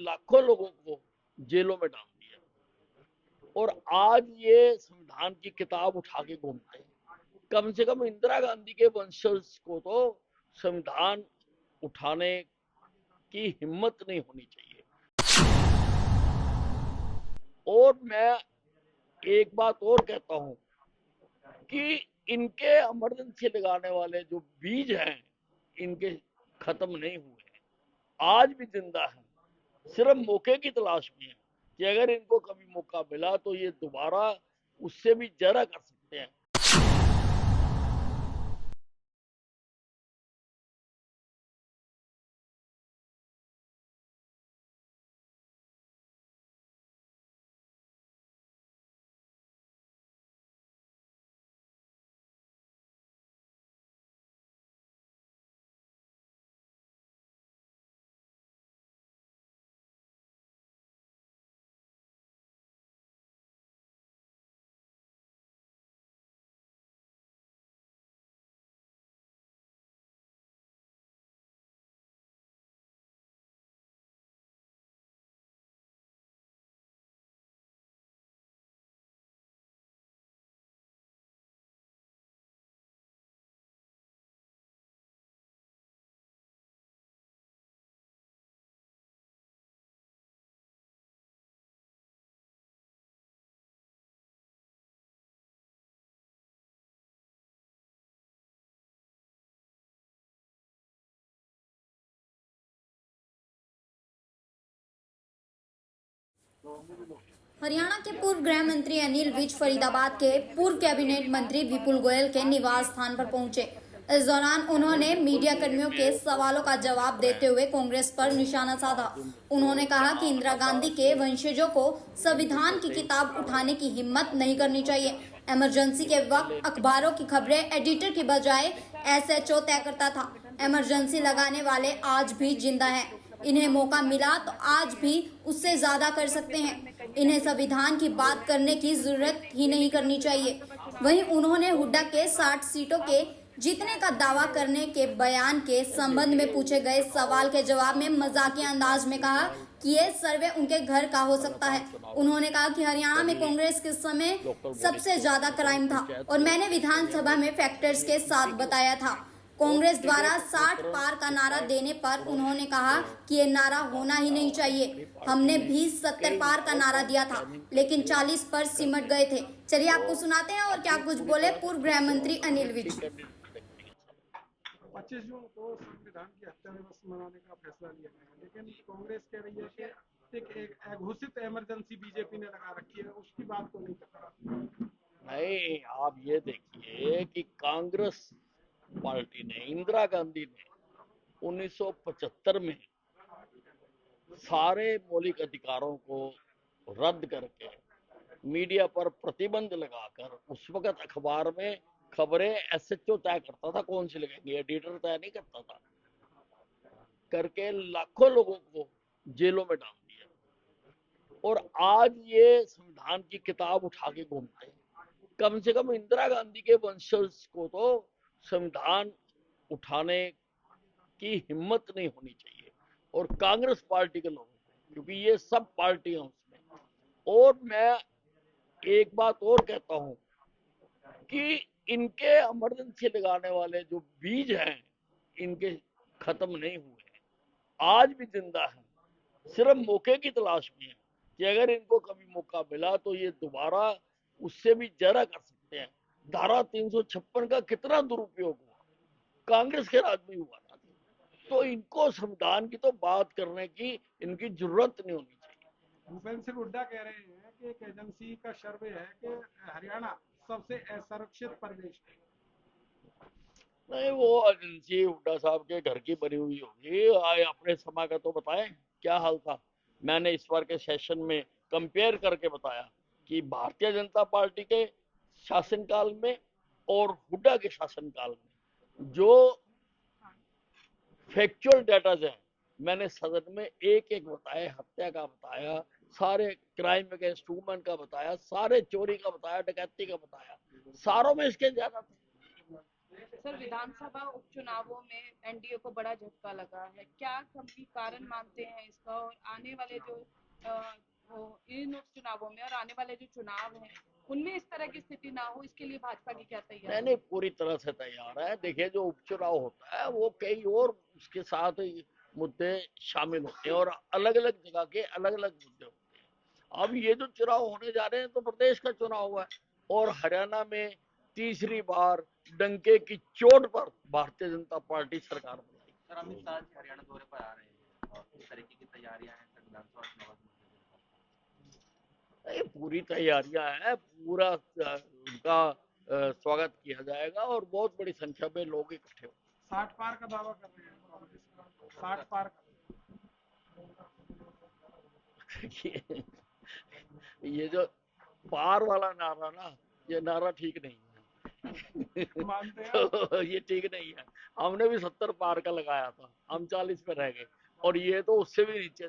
लाखों लोगों को जेलों में डाल दिया। और आज ये संविधान की किताब उठा के घूमते हैं। कम से कम इंदिरा गांधी के वंशज को तो संविधान उठाने की हिम्मत नहीं होनी चाहिए। और मैं एक बात और कहता हूं कि इनके इमरजेंसी लगाने वाले जो बीज हैं, इनके खत्म नहीं हुए हैं, आज भी जिंदा है, सिर्फ मौके की तलाश में है कि अगर इनको कभी मौका मिला तो ये दोबारा उससे भी ज्यादा कर सकते हैं। हरियाणा के पूर्व गृह मंत्री अनिल विज फरीदाबाद के पूर्व कैबिनेट मंत्री विपुल गोयल के निवास स्थान पर पहुंचे। इस दौरान उन्होंने मीडिया कर्मियों के सवालों का जवाब देते हुए कांग्रेस पर निशाना साधा। उन्होंने कहा कि इंदिरा गांधी के वंशजों को संविधान की किताब उठाने की हिम्मत नहीं करनी चाहिए। इमरजेंसी के वक्त अखबारों की खबरें एडिटर की बजाय एसएचओ तय करता था। इमरजेंसी लगाने वाले आज भी जिंदा हैं। इन्हें मौका मिला तो आज भी उससे ज्यादा कर सकते हैं। इन्हें संविधान की बात करने की जरूरत ही नहीं करनी चाहिए। वहीं उन्होंने हुड्डा के 60 सीटों के जीतने का दावा करने के बयान के संबंध में पूछे गए सवाल के जवाब में मजाकिया अंदाज में कहा कि ये सर्वे उनके घर का हो सकता है। उन्होंने कहा कि हरियाणा में कांग्रेस के समय सबसे ज्यादा क्राइम था और मैंने विधानसभा में फैक्टर्स के साथ बताया था। कांग्रेस द्वारा 60 पार का नारा देने पर उन्होंने कहा कि ये नारा होना ही नहीं चाहिए। हमने भी 70 पार का नारा दिया था, लेकिन 40 पर सिमट गए थे। चलिए आपको सुनाते हैं और क्या कुछ बोले पूर्व गृह मंत्री अनिल विज। 25 जून को संविधान की हत्या दिवस मनाने का फैसला लिया गया, लेकिन कांग्रेस कह रही है कि एक घोषित इमरजेंसी बीजेपी ने लगा रखी है, उसकी बात को नहीं कर रहा। नहीं, आप ये देखिए कि कांग्रेस पार्टी ने, इंदिरा गांधी ने 1975 में सारे मौलिक अधिकारों को रद्द करके मीडिया पर प्रतिबंध लगाकर उस वक्त अखबार में खबरें एसएचओ तय करता था कौन सी लगेंगी, एडिटर तय नहीं करता था, करके लाखों लोगों को जेलों में डाल दिया। और आज ये संविधान की किताब उठा के घूमते हैं। कम से कम इंदिरा गांधी के वंशज को तो संविधान उठाने की हिम्मत नहीं होनी चाहिए, और कांग्रेस पार्टी के लोगों को, क्योंकि ये सब पार्टियां उसमें। और मैं एक बात और कहता हूं कि इनके इमरजेंसी लगाने वाले जो बीज हैं, इनके खत्म नहीं हुए हैं, आज भी जिंदा है, सिर्फ मौके की तलाश में है कि अगर इनको कभी मौका मिला तो ये दोबारा उससे भी ज्यादा कर सकते हैं। धारा 356 का कितना दुरुपयोग हुआ, कांग्रेस के राज में हुआ था। तो इनको संविधान की तो बात करने की इनकी जरूरत नहीं होनी चाहिए। भूपेंद्र सिंह हुड्डा कह रहे हैं कि एक एजेंसी का सर्वे है कि हरियाणा सबसे असुरक्षित प्रदेश है। नहीं, वो एजेंसी हुड्डा साहब के घर की बनी हुई होगी। अपने समय का तो बताएं क्या हाल था। मैंने इस बार के सेशन में कंपेयर करके बताया कि भारतीय जनता पार्टी के शासनकाल में और हुड्डा के शासनकाल में जो फैक्चुअल डाटा है, मैंने सदन में एक एक बताया, हत्या का बताया, सारे क्राइम अगेंस्ट वुमेन का बताया, सारे चोरी का बताया, डकैती का बताया, सारों में इसके ज्यादा थे। सर, विधानसभा उपचुनावों में एनडीए को बड़ा झटका लगा है, क्या कभी कारण मानते हैं इसका? और आने वाले जो इन उपचुनावों में और आने वाले जो चुनाव हैं उनमें इस तरह की स्थिति ना हो, इसके लिए भाजपा की क्या नहीं तैयारी? नहीं, पूरी तरह से तैयार है। देखिए, जो उपचुनाव होता है वो कई और उसके साथ मुद्दे शामिल होते हैं और अलग अलग जगह के अलग अलग मुद्दे होते हैं। अब ये जो चुनाव होने जा रहे हैं तो प्रदेश का चुनाव हुआ है और हरियाणा में तीसरी बार डंके की चोट पर भारतीय जनता पार्टी सरकार बनाई। सर, अमित शाह जी हरियाणा दौरे पर आ रहे हैं और किस तरीके की तैयारियां हैं सर विधानसभा चुनाव को ये पूरी तैयारियां हैं, पूरा उनका स्वागत किया जाएगा और बहुत बड़ी संख्या में लोग इकट्ठे होंगे। 60 पार का दावा कर रहे हैं कांग्रेस, 60 पार का। देखिए, ये जो पार वाला नारा ना, ये नारा ठीक नहीं है। मानते हैं तो ये ठीक नहीं है। हमने भी 70 पार का लगाया था, हम 40 पे रह गए और ये तो उससे भी नीचे